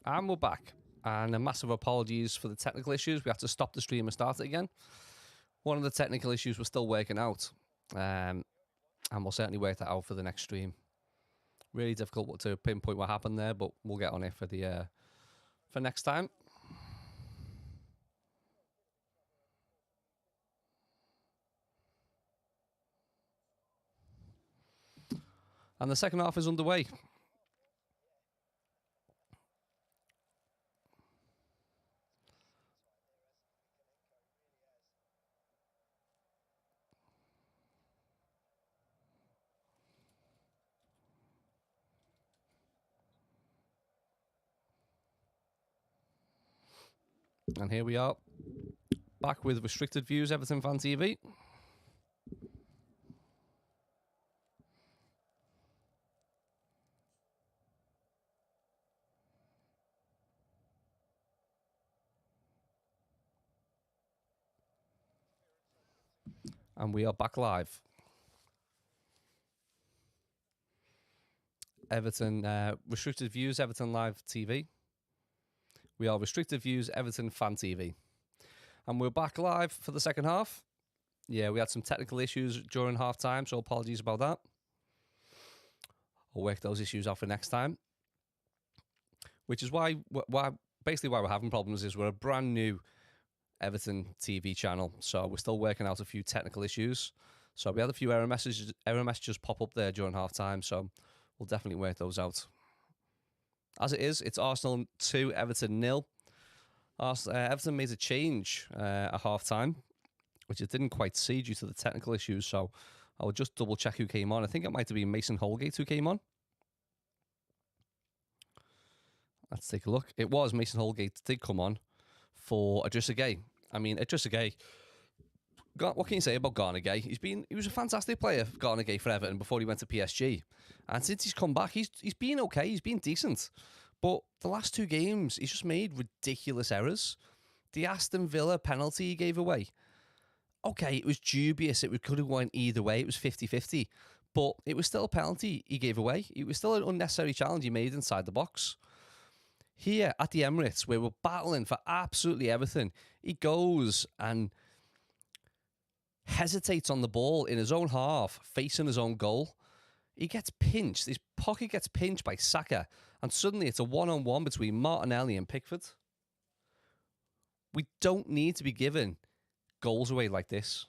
And we're back. And a massive apologies for the technical issues. We had to stop the stream and start it again. One of the technical issues we're still working out. And we'll certainly work that out for the next stream. Really difficult to pinpoint what happened there, but we'll get on it for next time. And the second half is underway. And here we are, back with Restricted Views, Everton Fan TV. And we are back live. Everton, Restricted Views, Everton Live TV. We are Restricted Views, Everton Fan TV. And we're back live for the second half. Yeah, we had some technical issues during half time, so apologies about that. I'll work those issues out for next time. Which is why basically why we're having problems is we're a brand new Everton TV channel, so we're still working out a few technical issues. So we had a few error messages pop up there during half time, so we'll definitely work those out. As it is, it's Arsenal 2, Everton 0. Everton made a change at half time, which I didn't quite see due to the technical issues, so I'll just double check who came on. I think it might have been Mason Holgate who came on. Let's take a look. It was Mason Holgate did come on for Idrissa Gueye. I mean, Idrissa Gueye, what can you say about Gana Gueye? He was a fantastic player, Gana Gueye, for Everton before he went to PSG. And since he's come back, he's been okay. He's been decent. But the last two games, he's just made ridiculous errors. The Aston Villa penalty he gave away. Okay, it was dubious. It could have went either way. It was 50-50. But it was still a penalty he gave away. It was still an unnecessary challenge he made inside the box. Here at the Emirates, where we're battling for absolutely everything, he goes and hesitates on the ball in his own half, facing his own goal. He gets pinched. His pocket gets pinched by Saka, and suddenly it's a one-on-one between Martinelli and Pickford. We don't need to be giving goals away like this.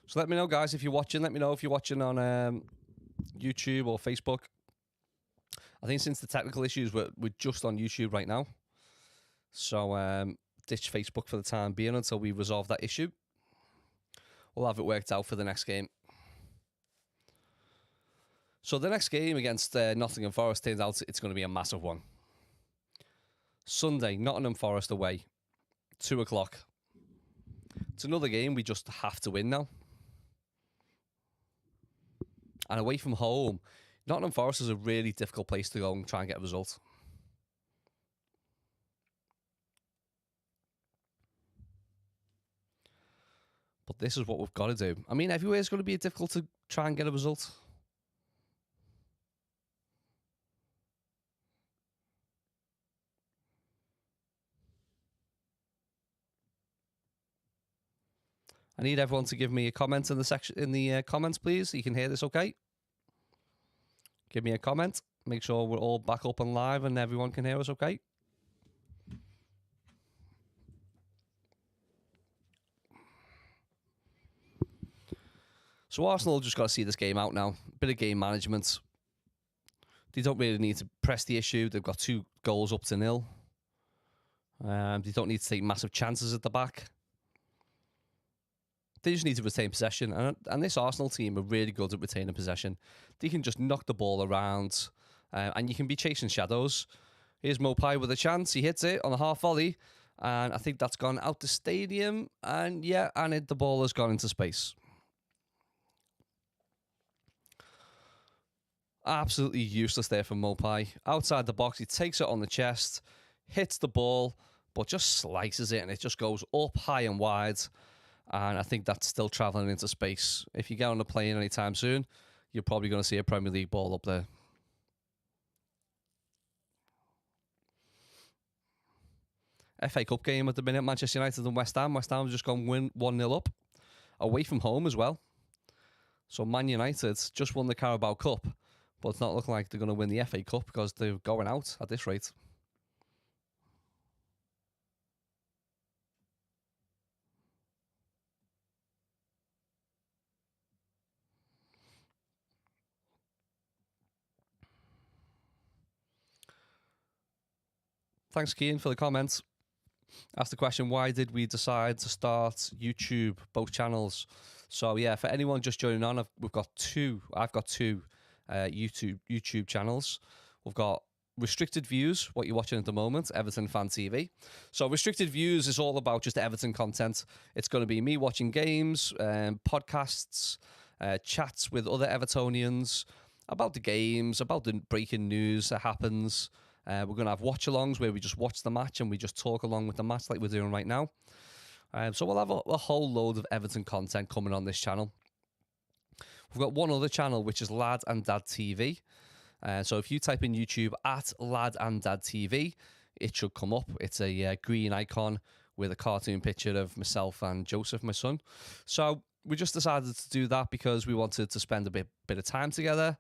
So let me know, guys, if you're watching. Let me know if you're watching on YouTube or Facebook. I think since the technical issues, we're just on YouTube right now. So ditch Facebook for the time being until we resolve that issue. We'll have it worked out for the next game. So the next game against Nottingham Forest turns out it's going to be a massive one. Sunday, Nottingham Forest away, 2 o'clock. It's another game we just have to win now. And away from home, Nottingham Forest is a really difficult place to go and try and get a result. But this is what we've got to do. I mean, everywhere is going to be difficult to try and get a result. I need everyone to give me a comment in the comments, please. So you can hear this okay. Give me a comment. Make sure we're all back up and live and everyone can hear us okay. So Arsenal just got to see this game out now. Bit of game management. They don't really need to press the issue. They've got 2 goals up to 0. They don't need to take massive chances at the back. They just need to retain possession. And this Arsenal team are really good at retaining possession. They can just knock the ball around, and you can be chasing shadows. Here's Mopai with a chance. He hits it on a half volley, and I think that's gone out the stadium. And yeah, and the ball has gone into space. Absolutely useless there from Mopai. Outside the box, he takes it on the chest, hits the ball, but just slices it, and it just goes up high and wide. And I think that's still travelling into space. If you get on a plane anytime soon, you're probably going to see a Premier League ball up there. FA Cup game at the minute, Manchester United and West Ham. West Ham have just gone 1-0 up, away from home as well. So Man United just won the Carabao Cup, but it's not looking like they're going to win the FA Cup because they're going out at this rate. Thanks, Keane, for the comments. Asked the question, why did we decide to start YouTube, both channels? So yeah, for anyone just joining on, I've got two YouTube channels. We've got Restricted Views, what you're watching at the moment, Everton Fan TV. So Restricted Views is all about just Everton content. It's going to be me watching games, podcasts, chats with other Evertonians about the games, about the breaking news that happens. We're going to have watch-alongs where we just watch the match and we just talk along with the match like we're doing right now. So we'll have a whole load of Everton content coming on this channel. We've got one other channel, which is Lad and Dad TV. So if you type in YouTube at Lad and Dad TV, it should come up. It's a green icon with a cartoon picture of myself and Joseph, my son. So we just decided to do that because we wanted to spend a bit of time together.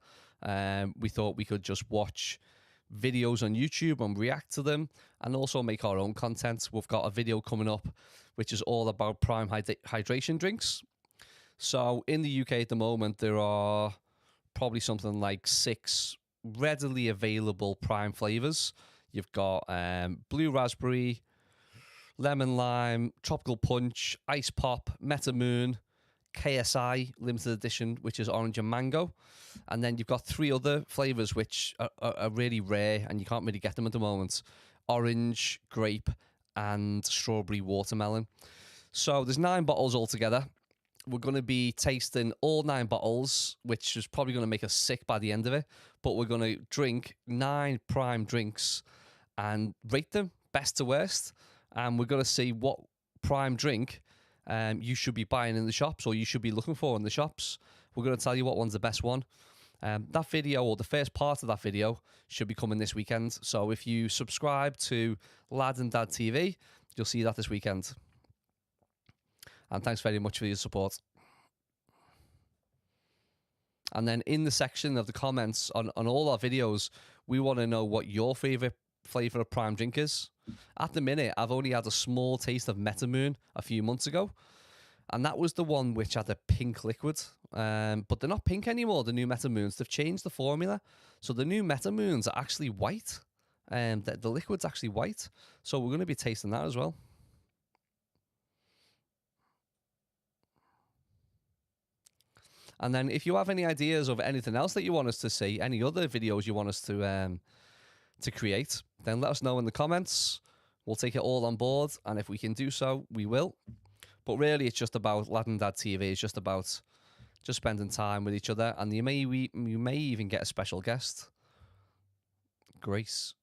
We thought we could just watch videos on YouTube and react to them and also make our own content. We've got a video coming up which is all about Prime hydration drinks. So in the UK at the moment there are probably something like 6 readily available Prime flavors. You've got blue raspberry, lemon lime, tropical punch, ice pop, Meta Moon, KSI limited edition, which is orange and mango. And then you've got 3 other flavors which are really rare and you can't really get them at the moment: orange, grape, and strawberry watermelon. So there's 9 bottles altogether. We're going to be tasting all 9 bottles, which is probably going to make us sick by the end of it. But we're going to drink 9 Prime drinks and rate them best to worst. And we're going to see what Prime drink you should be buying in the shops or you should be looking for in the shops. We're going to tell you what one's the best one. That video, or the first part of that video, should be coming this weekend. So if you subscribe to Lad and Dad TV, you'll see that this weekend. And thanks very much for your support. And then in the section of the comments on all our videos, we want to know what your favourite flavour of Prime drink is. At the minute, I've only had a small taste of Meta Moon a few months ago. And that was the one which had a pink liquid. But they're not pink anymore, the new Meta Moons. They've changed the formula. So the new Meta Moons are actually white. The liquid's actually white. So we're going to be tasting that as well. And then if you have any ideas of anything else that you want us to see, any other videos you want us to create, then let us know in the comments. We'll take it all on board. And if we can do so, we will. But really, it's just about Lad and Dad TV. It's just about just spending time with each other. And you may even get a special guest, Grace,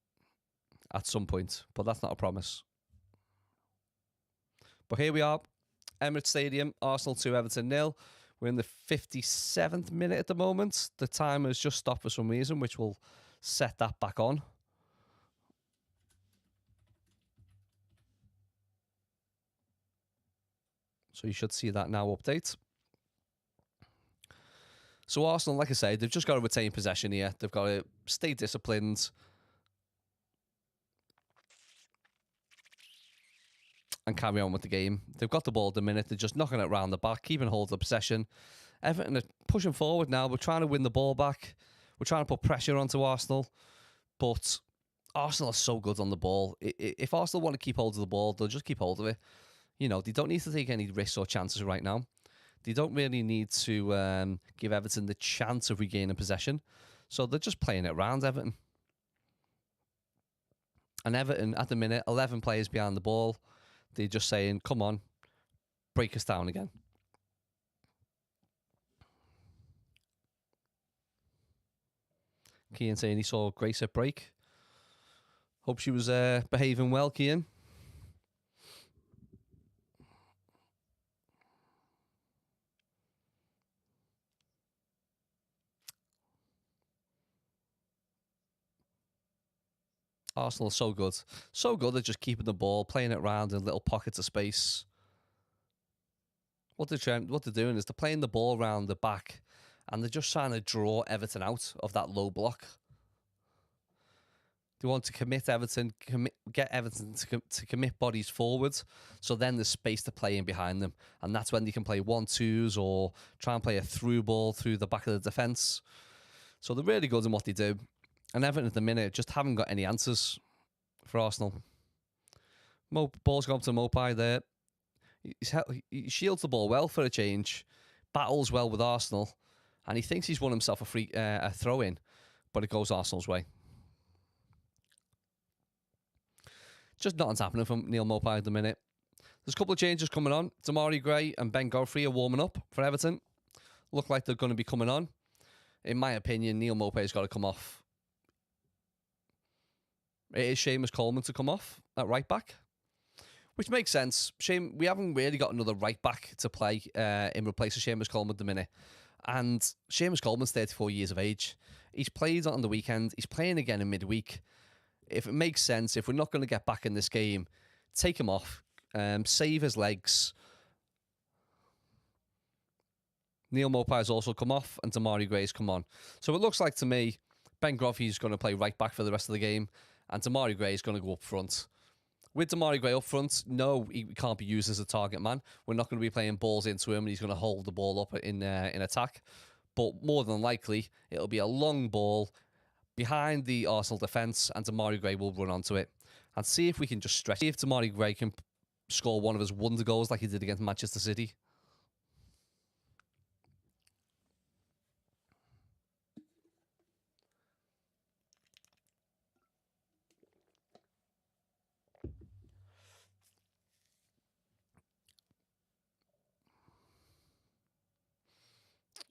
at some point. But that's not a promise. But here we are, Emirates Stadium, Arsenal 2, Everton 0. We're in the 57th minute at the moment. The timer has just stopped for some reason, which will set that back on. So you should see that now update. So Arsenal, like I say, they've just got to retain possession here. They've got to stay disciplined and carry on with the game. They've got the ball at the minute. They're just knocking it around the back, keeping hold of the possession. Everton are pushing forward now. We're trying to win the ball back. We're trying to put pressure onto Arsenal, but Arsenal are so good on the ball. If Arsenal want to keep hold of the ball, they'll just keep hold of it. You know, they don't need to take any risks or chances right now. They don't really need to give Everton the chance of regaining possession. So they're just playing it around Everton. And Everton, at the minute, 11 players behind the ball. They're just saying, come on, break us down again. Keane saying he saw Grace at break. Hope she was behaving well, Keane. Arsenal are so good. So good at just keeping the ball, playing it around in little pockets of space. What they're doing is they're playing the ball around the back and they're just trying to draw Everton out of that low block. They want to get Everton to commit bodies forward, so then there's space to play in behind them. And that's when they can play 1-2s or try and play a through ball through the back of the defence. So they're really good in what they do. And Everton at the minute just haven't got any answers for Arsenal. Ball's gone to Mopai there. He shields the ball well for a change, battles well with Arsenal, and he thinks he's won himself a throw-in, but it goes Arsenal's way. Just nothing's happening from Neil Mopai at the minute. There's a couple of changes coming on. Damari Gray and Ben Godfrey are warming up for Everton. Look like they're going to be coming on. In my opinion, Neil Mopai's got to come off. It is Seamus Coleman to come off at right back, which makes sense. We haven't really got another right back to play in replace of Seamus Coleman at the minute. And Seamus Coleman's 34 years of age. He's played on the weekend. He's playing again in midweek. If it makes sense, if we're not going to get back in this game, take him off, save his legs. Neil Mopai's also come off and Damari Gray's come on. So it looks like to me, Ben Godfrey's going to play right back for the rest of the game and Damari Gray is going to go up front. With Damari Gray up front, no, he can't be used as a target man. We're not going to be playing balls into him and he's going to hold the ball up in attack. But more than likely, it'll be a long ball behind the Arsenal defence and Damari Gray will run onto it. And see if we can just stretch. See if Damari Gray can score one of his wonder goals like he did against Manchester City.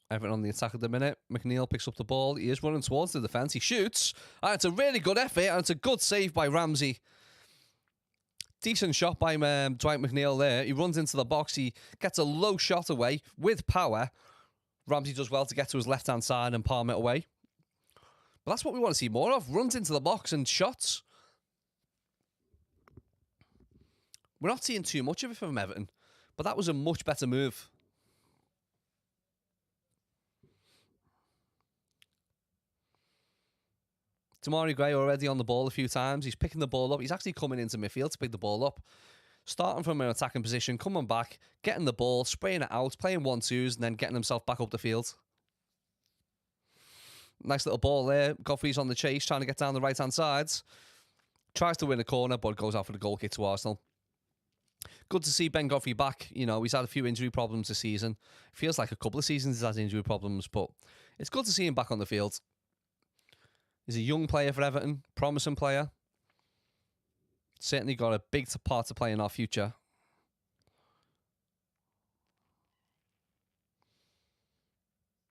Everton on the attack at the minute. McNeil picks up the ball. He is running towards the defence. He shoots. And it's a really good effort. And it's a good save by Ramsey. Decent shot by Dwight McNeil there. He runs into the box. He gets a low shot away with power. Ramsey does well to get to his left-hand side and palm it away. But that's what we want to see more of. Runs into the box and shots. We're not seeing too much of it from Everton. But that was a much better move. Damari Gray already on the ball a few times. He's picking the ball up. He's actually coming into midfield to pick the ball up. Starting from an attacking position, coming back, getting the ball, spraying it out, playing 1-2s, and then getting himself back up the field. Nice little ball there. Godfrey's on the chase, trying to get down the right-hand side. Tries to win a corner, but goes out for the goal kick to Arsenal. Good to see Ben Godfrey back. You know, he's had a few injury problems this season. Feels like a couple of seasons he's had injury problems, but it's good to see him back on the field. He's a young player for Everton, promising player. Certainly got a big part to play in our future.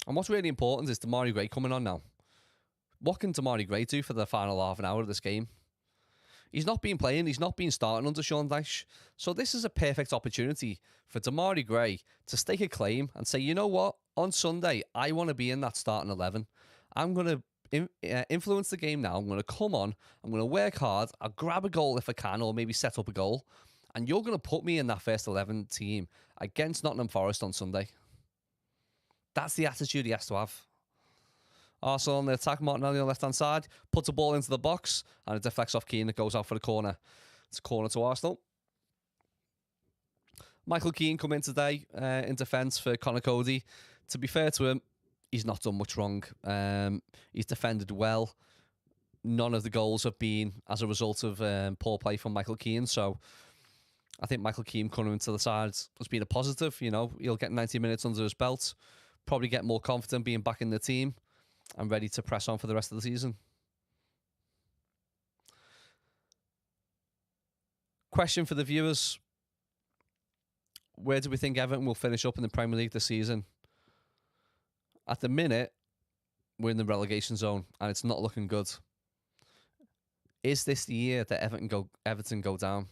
And what's really important is Damari Gray coming on now. What can Damari Gray do for the final half an hour of this game? He's not been playing, he's not been starting under Sean Dyche. So this is a perfect opportunity for Damari Gray to stake a claim and say, you know what, on Sunday, I want to be in that starting 11. I'm going to influence the game now. I'm going to come on. I'm going to work hard. I'll grab a goal if I can, or maybe set up a goal. And you're going to put me in that first 11 team against Nottingham Forest on Sunday. That's the attitude he has to have. Arsenal on the attack. Martinelli on the left-hand side. Puts the ball into the box. And it deflects off Keane. It goes out for the corner. It's a corner to Arsenal. Michael Keane come in today in defence for Conor Cody. To be fair to him, he's not done much wrong. He's defended well. None of the goals have been as a result of poor play from Michael Keane. So I think Michael Keane coming into the side has been a positive. You know, he'll get 90 minutes under his belt, probably get more confident being back in the team and ready to press on for the rest of the season. Question for the viewers. Where do we think Everton will finish up in the Premier League this season? At the minute, we're in the relegation zone and it's not looking good. Is this the year that Everton go down?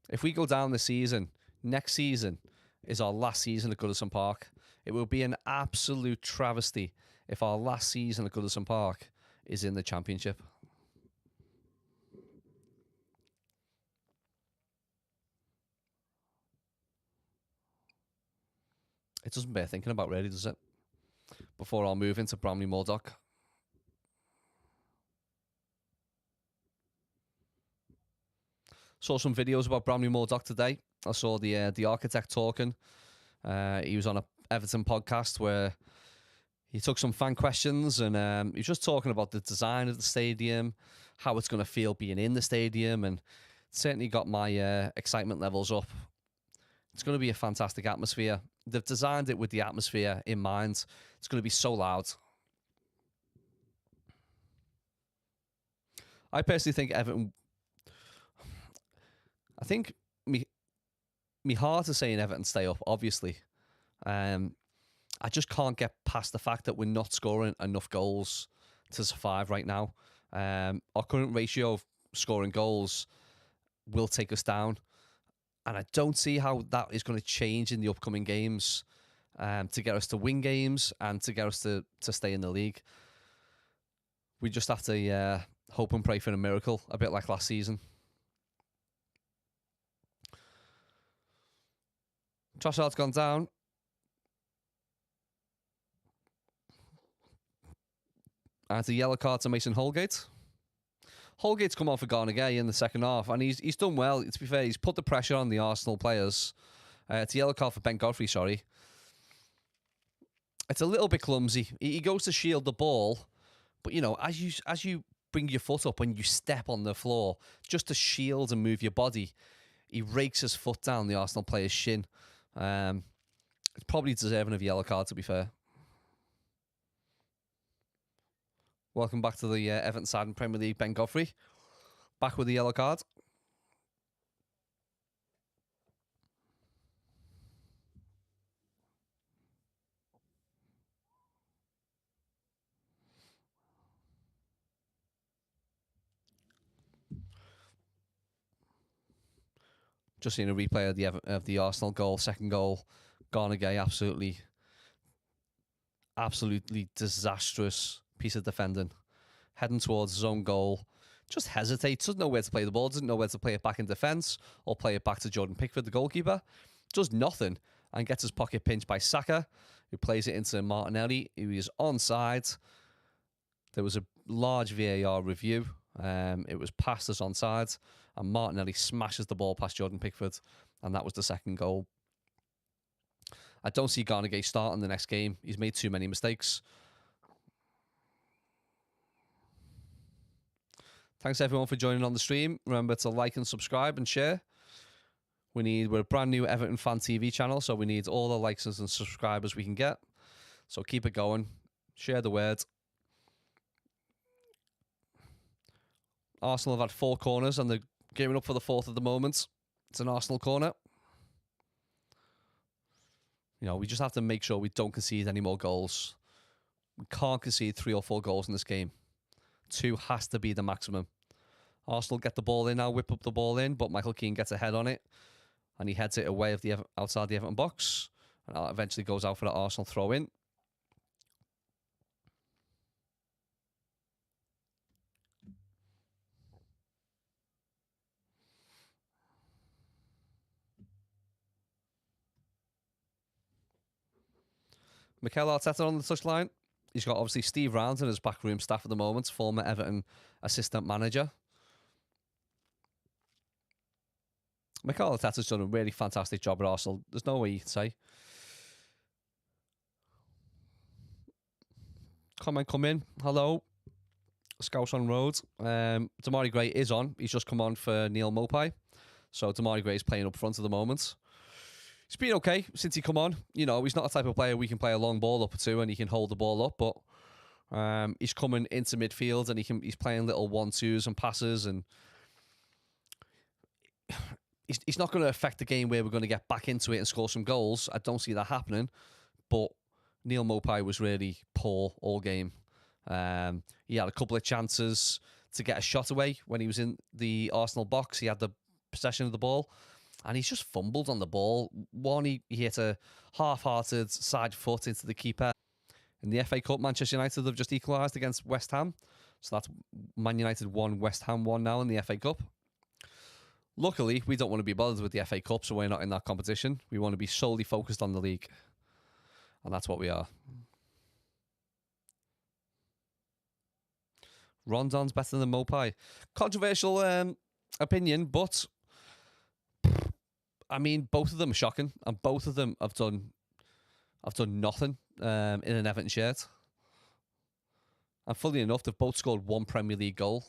If we go down this season, next season is our last season at Goodison Park. It will be an absolute travesty if our last season at Goodison Park is in the Championship. It doesn't bear thinking about, really, does it? Before I'll move into Bramley Moordock. Saw some videos about Bramley Moordock today. I saw the architect talking. He was on a Everton podcast where he took some fan questions and he was just talking about the design of the stadium, how it's going to feel being in the stadium, and certainly got my excitement levels up. It's going to be a fantastic atmosphere. They've designed it with the atmosphere in mind. It's going to be so loud. I personally think Everton... I think me heart is saying Everton stay up, obviously. I just can't get past the fact that we're not scoring enough goals to survive right now. Our current ratio of scoring goals will take us down. And I don't see how that is going to change in the upcoming games to get us to win games and to get us to stay in the league. We just have to hope and pray for a miracle, a bit like last season. Trossard's gone down. And it's a yellow card to Mason Holgate. Holgate's come on for Garnegay in the second half, and he's done well. To be fair, he's put the pressure on the Arsenal players. It's a yellow card for Ben Godfrey, sorry. It's a little bit clumsy. He goes to shield the ball, but, you know, as you bring your foot up when you step on the floor, just to shield and move your body, he rakes his foot down the Arsenal player's shin. It's probably deserving of a yellow card, to be fair. Welcome back to the Everton side in Premier League, Ben Godfrey. Back with the yellow card. Just seeing a replay of the Arsenal goal, second goal. Garnegay, absolutely disastrous piece of defending. Heading towards his own goal. Just hesitates, doesn't know where to play the ball, doesn't know where to play it back in defence or play it back to Jordan Pickford, the goalkeeper. Does nothing and gets his pocket pinched by Saka, who plays it into Martinelli, who is onside. There was a large VAR review. It was passed as onside, and Martinelli smashes the ball past Jordan Pickford, and that was the second goal. I don't see Garnegay starting the next game. He's made too many mistakes. Thanks everyone for joining on the stream. Remember to like and subscribe and share. We're a brand new Everton Fan TV channel, so we need all the likes and subscribers we can get. So keep it going. Share the word. Arsenal have had 4 corners and they're gearing up for the 4th at the moment. It's an Arsenal corner. You know, we just have to make sure we don't concede any more goals. We can't concede 3 or 4 goals in this game. 2 has to be the maximum. Arsenal get the ball in now, whip up the ball in, but Michael Keane gets a head on it, and he heads it away of outside the Everton box, and that eventually goes out for the Arsenal throw-in. Mikel Arteta on the touchline. He's got obviously Steve Round in his backroom staff at the moment, former Everton assistant manager. Mikel Arteta's done a really fantastic job at Arsenal. There's no way you can say. Comment come in. Hello. Scouts on road. Damari Gray is on. He's just come on for Neil Mopai. So Damari Gray is playing up front at the moment. He's been okay since he come on. You know, he's not a type of player we can play a long ball up to and he can hold the ball up, but he's coming into midfield and he's playing little 1-2s and passes, and he's not going to affect the game where we're going to get back into it and score some goals. I don't see that happening. But Neil Mopai was really poor all game. He had a couple of chances to get a shot away when he was in the Arsenal box. He had the possession of the ball, and he's just fumbled on the ball. One, he hit a half-hearted side foot into the keeper. In the FA Cup, Manchester United have just equalised against West Ham. So that's Man United 1, West Ham 1 now in the FA Cup. Luckily, we don't want to be bothered with the FA Cup, so we're not in that competition. We want to be solely focused on the league. And that's what we are. Rondon's better than Mopai. Controversial opinion, but I mean, both of them are shocking, and both of them have done nothing in an Everton shirt. And funnily enough, they've both scored one Premier League goal.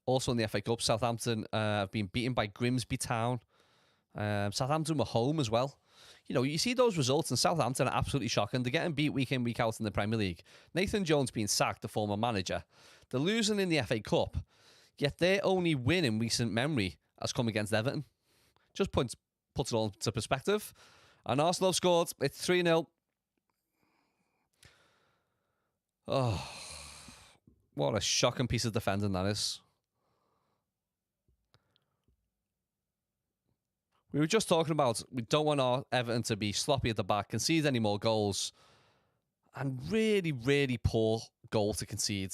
Also in the FA Cup, Southampton have been beaten by Grimsby Town. Southampton were home as well. You know, you see those results, and Southampton are absolutely shocking. They're getting beat week in, week out in the Premier League. Nathan Jones being sacked, the former manager. They're losing in the FA Cup, yet their only win in recent memory has come against Everton. Just puts it all into perspective. And Arsenal have scored. It's 3-0. Oh, what a shocking piece of defending that is. We were just talking about we don't want our Everton to be sloppy at the back, concede any more goals, and really, really poor goal to concede.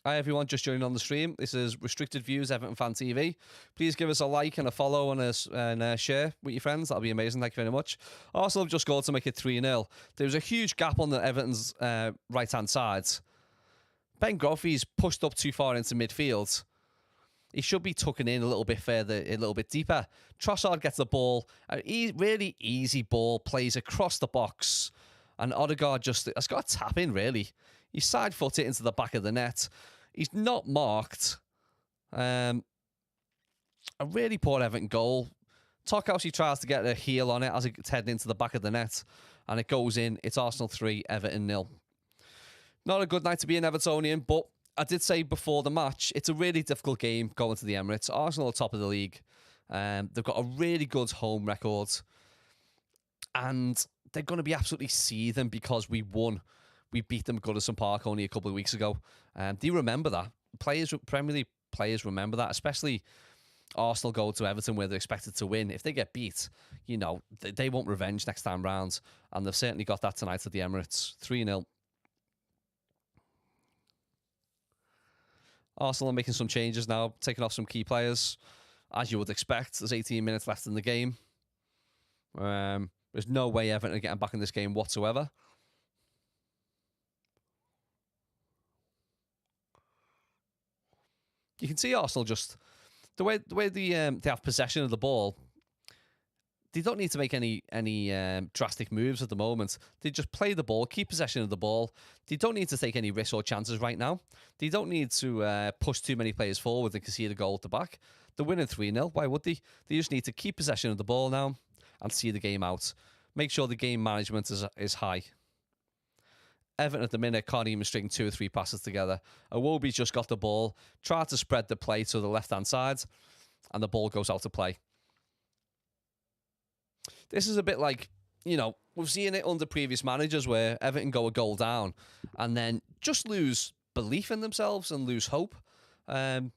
Hi everyone, just joining on the stream. This is Restricted Views Everton Fan TV. Please give us a like and a follow and a share with your friends. That'll be amazing. Thank you very much. Arsenal have just scored to make it 3-0. There was a huge gap on the Everton's right-hand side. Ben Groffy's pushed up too far into midfield. He should be tucking in a little bit further, a little bit deeper. Trossard gets the ball. A really easy ball, plays across the box. And Odegaard has got a tap in, really. He side foot it into the back of the net. He's not marked. A really poor Everton goal. Tarkowski tries to get a heel on it as it's heading into the back of the net. And it goes in. It's Arsenal 3, Everton 0. Not a good night to be an Evertonian, but I did say before the match, it's a really difficult game going to the Emirates. Arsenal are top of the league. They've got a really good home record. And they're going to be absolutely seething because we won. We beat them at Goodison Park only a couple of weeks ago. Do you remember that? Premier League players remember that, especially Arsenal go to Everton where they're expected to win. If they get beat, you know, they want revenge next time round. And they've certainly got that tonight at the Emirates. 3-0. Arsenal are making some changes now, taking off some key players, as you would expect. There's 18 minutes left in the game. There's no way Everton are getting back in this game whatsoever. You can see Arsenal just the way they have possession of the ball. They don't need to make any drastic moves at the moment. They just play the ball, keep possession of the ball. They don't need to take any risks or chances right now. They don't need to push too many players forward and concede a goal at the back. They're winning 3-0. Why would they? They just need to keep possession of the ball now and see the game out. Make sure the game management is high. Everton at the minute can't even string 2 or 3 passes together. Iwobi's just got the ball, tried to spread the play to the left-hand side, and the ball goes out to play. This is a bit like, you know, we've seen it under previous managers where Everton go a goal down and then just lose belief in themselves and lose hope. And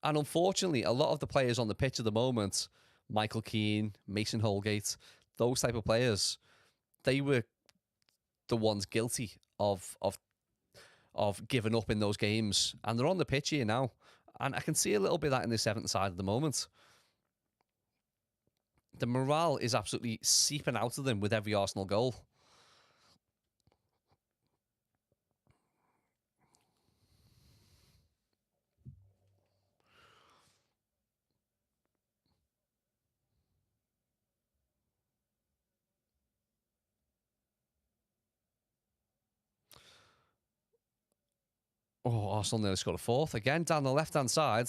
unfortunately, a lot of the players on the pitch at the moment, Michael Keane, Mason Holgate, those type of players, they were the ones guilty of giving up in those games. And they're on the pitch here now. And I can see a little bit of that in this Everton side at the moment. The morale is absolutely seeping out of them with every Arsenal goal. Oh, Arsenal nearly scored a fourth. Again, down the left-hand side.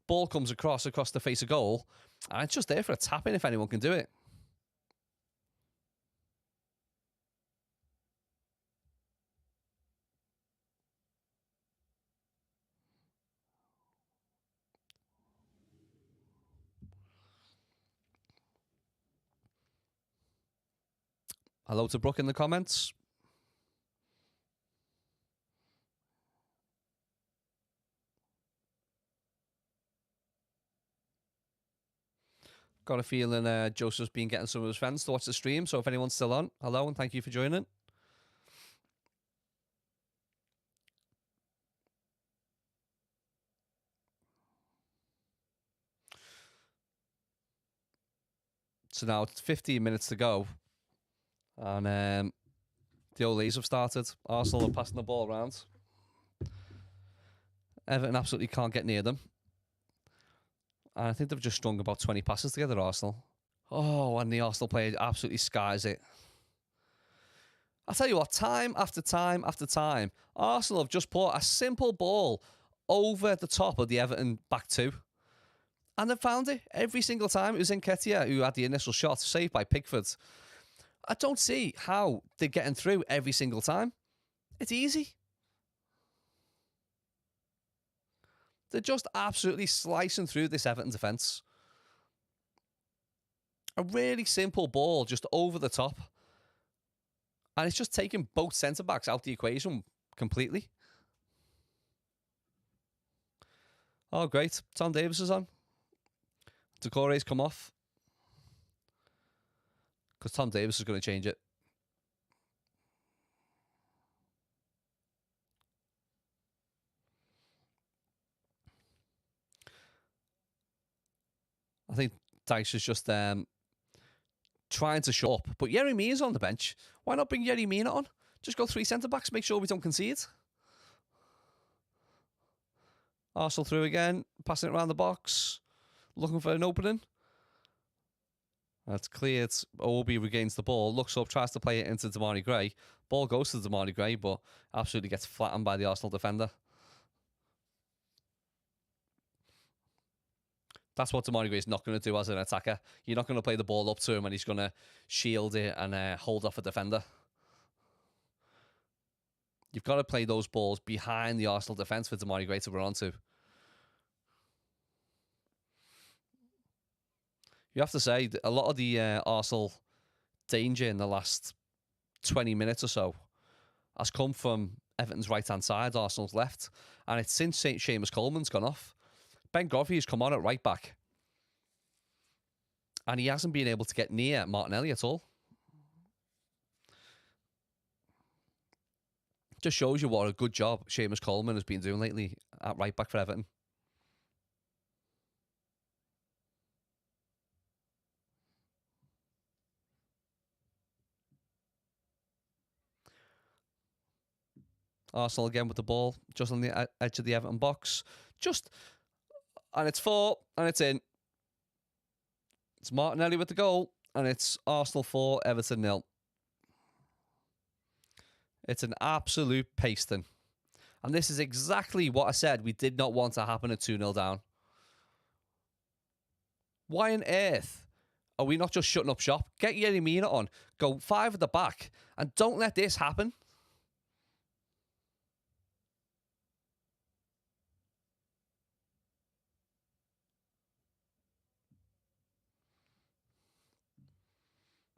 Ball comes across the face of goal. And it's just there for a tap-in if anyone can do it. Hello to Brooke in the comments. Got a feeling Joseph's been getting some of his friends to watch the stream. So if anyone's still on, hello and thank you for joining. So now it's 15 minutes to go. And the Olays have started. Arsenal are passing the ball around. Everton absolutely can't get near them. And I think they've just strung about 20 passes together, Arsenal. Oh, and the Arsenal player absolutely skies it. I'll tell you what, time after time after time, Arsenal have just put a simple ball over the top of the Everton back two. And they've found it every single time. It was Nketiah who had the initial shot, saved by Pickford. I don't see how they're getting through every single time. It's easy. They're just absolutely slicing through this Everton defence. A really simple ball just over the top. And it's just taking both centre-backs out the equation completely. Oh, great. Tom Davis is on. Decore's come off. Because Tom Davis is going to change it. I think Dice is just trying to show up. But Yerry Mina's on the bench. Why not bring Yerry Mina on? Just go 3 centre-backs, make sure we don't concede. Arsenal through again, passing it around the box, looking for an opening. That's cleared. Obi regains the ball, looks up, tries to play it into Damari Gray. Ball goes to Damari Gray, but absolutely gets flattened by the Arsenal defender. That's what Damari Gray's not going to do as an attacker. You're not going to play the ball up to him and he's going to shield it and hold off a defender. You've got to play those balls behind the Arsenal defence for Damari Gray to run onto. You have to say, a lot of the Arsenal danger in the last 20 minutes or so has come from Everton's right-hand side, Arsenal's left. And it's since Seamus Coleman's gone off. Ben Godfrey's come on at right back. And he hasn't been able to get near Martinelli at all. Just shows you what a good job Seamus Coleman has been doing lately at right back for Everton. Arsenal again with the ball, just on the edge of the Everton box. And it's 4, and it's in. It's Martinelli with the goal, and it's Arsenal 4, Everton 0. It's an absolute pasting. And this is exactly what I said we did not want to happen at 2-0 down. Why on earth are we not just shutting up shop? Get Yerry Mina on, go 5 at the back, and don't let this happen.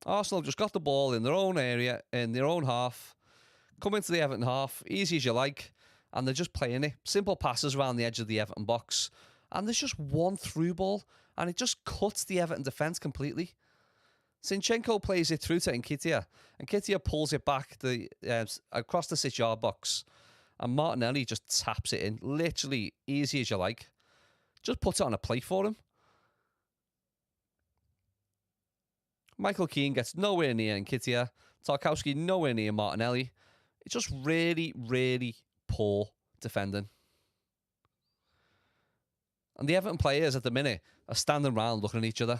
Arsenal have just got the ball in their own area, in their own half. Come into the Everton half, easy as you like, and they're just playing it. Simple passes around the edge of the Everton box, and there's just one through ball, and it just cuts the Everton defence completely. Zinchenko plays it through to Nketiah. Nketiah pulls it back across the 6-yard box, and Martinelli just taps it in. Literally easy as you like. Just puts it on a plate for him. Michael Keane gets nowhere near Nketiah. Tarkowski nowhere near Martinelli. It's just really, really poor defending. And the Everton players at the minute are standing around looking at each other.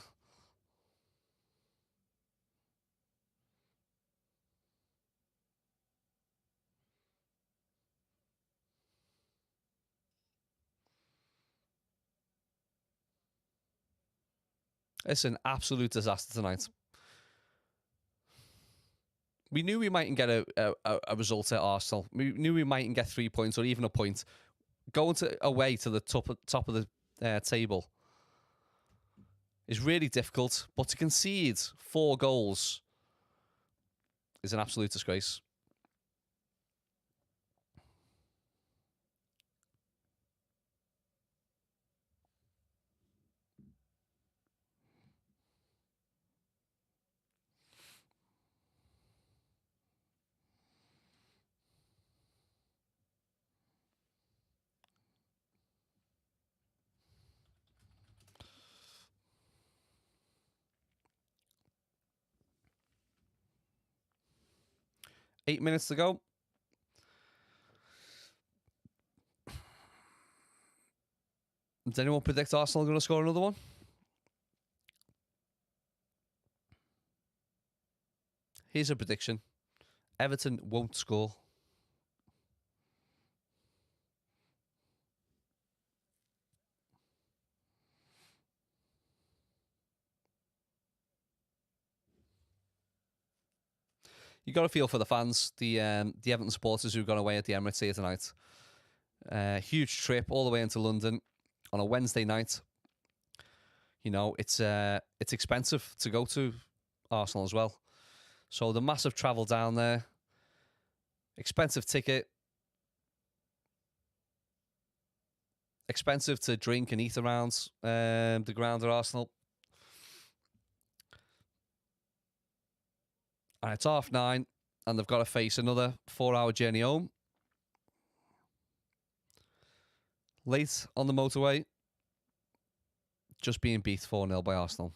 It's an absolute disaster tonight. We knew we mightn't get a result at Arsenal. We knew we mightn't get 3 points or even a point. Going away to the top of the table is really difficult, but to concede 4 goals is an absolute disgrace. Eight minutes to go. Does anyone predict Arsenal are going to score another one? Here's a prediction. Everton won't score. You got to feel for the fans, the Everton supporters who've gone away at the Emirates here tonight. Huge trip all the way into London on a Wednesday night. You know, it's expensive to go to Arsenal as well. So the massive travel down there, expensive ticket, expensive to drink and eat around the ground at Arsenal. And it's 9:30, and they've got to face another 4-hour journey home. Late on the motorway, just being beat 4-0 by Arsenal.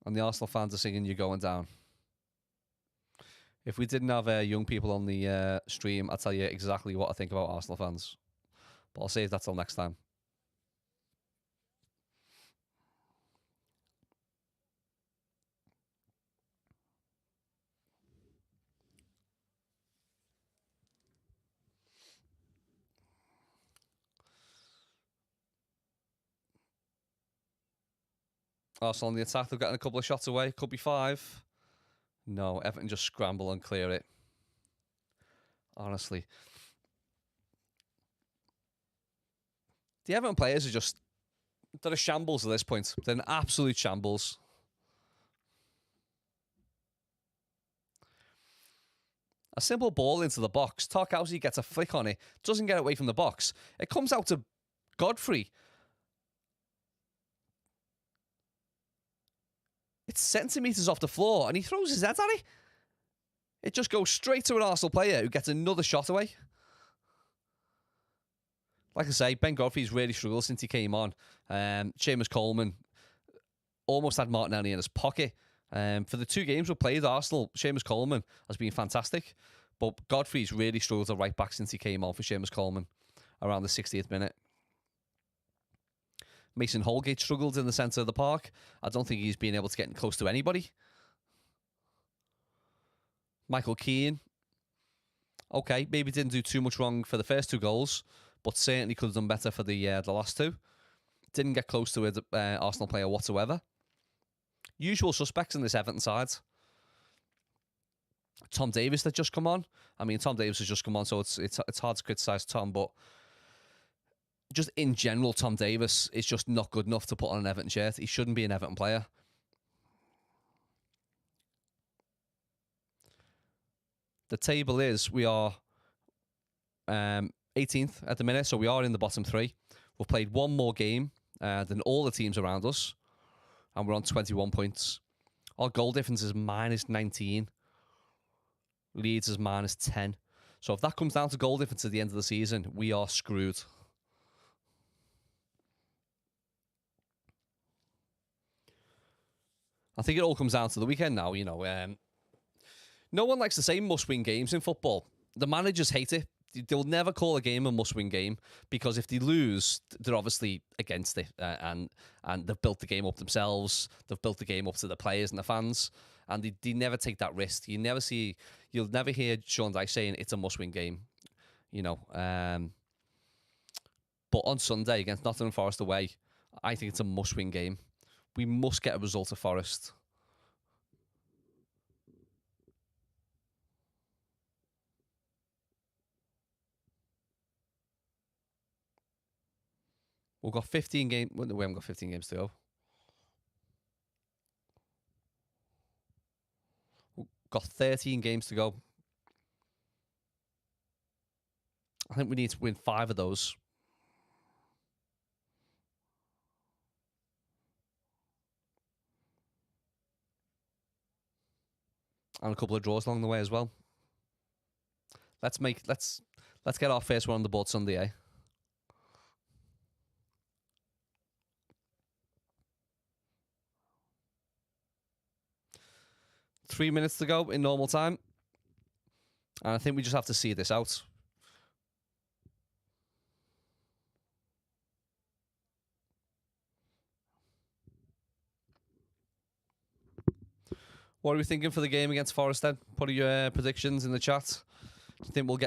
And the Arsenal fans are singing "You're Going Down." If we didn't have young people on the stream, I'll tell you exactly what I think about Arsenal fans. But I'll save that till next time. Arsenal on the attack, they're getting a couple of shots away. Could be 5. No, Everton just scramble and clear it. Honestly. The Everton players are just... They're a shambles at this point. They're an absolute shambles. A simple ball into the box. Tarkowski gets a flick on it. Doesn't get away from the box. It comes out to Godfrey. It's centimetres off the floor, and he throws his head at it. It just goes straight to an Arsenal player who gets another shot away. Like I say, Ben Godfrey's really struggled since he came on. Seamus Coleman almost had Martinelli in his pocket. For the 2 games we've played Arsenal, Seamus Coleman has been fantastic. But Godfrey's really struggled at right back since he came on for Seamus Coleman around the 60th minute. Mason Holgate struggled in the centre of the park. I don't think he's been able to get close to anybody. Michael Keane, okay, maybe didn't do too much wrong for the first 2 goals, but certainly could have done better for the last 2. Didn't get close to an Arsenal player whatsoever. Usual suspects in this Everton side. Tom Davies that just come on. I mean, Tom Davies has just come on, so it's hard to criticise Tom, but just in general, Tom Davies is just not good enough to put on an Everton shirt. He shouldn't be an Everton player. The table is, we are 18th at the minute, so we are in the bottom 3. We've played 1 more game than all the teams around us, and we're on 21 points. Our goal difference is -19. Leeds is -10. So if that comes down to goal difference at the end of the season, we are screwed. I think it all comes down to the weekend now, you know. No one likes to say must-win games in football. The managers hate it. They'll never call a game a must-win game because if they lose, they're obviously against it, and they've built the game up themselves. They've built the game up to the players and the fans, and they never take that risk. You'll never hear Sean Dyche saying it's a must-win game, you know. But on Sunday against Nottingham Forest away, I think it's a must-win game. We must get a result at Forest. We've got 15 games. We haven't got 15 games to go. We've got 13 games to go. I think we need to win 5 of those. And a couple of draws along the way as well. Let's get our first one on the board Sunday, eh? Three minutes to go in normal time. And I think we just have to see this out. What are we thinking for the game against Forest then? Put your predictions in the chat. Do you think we'll get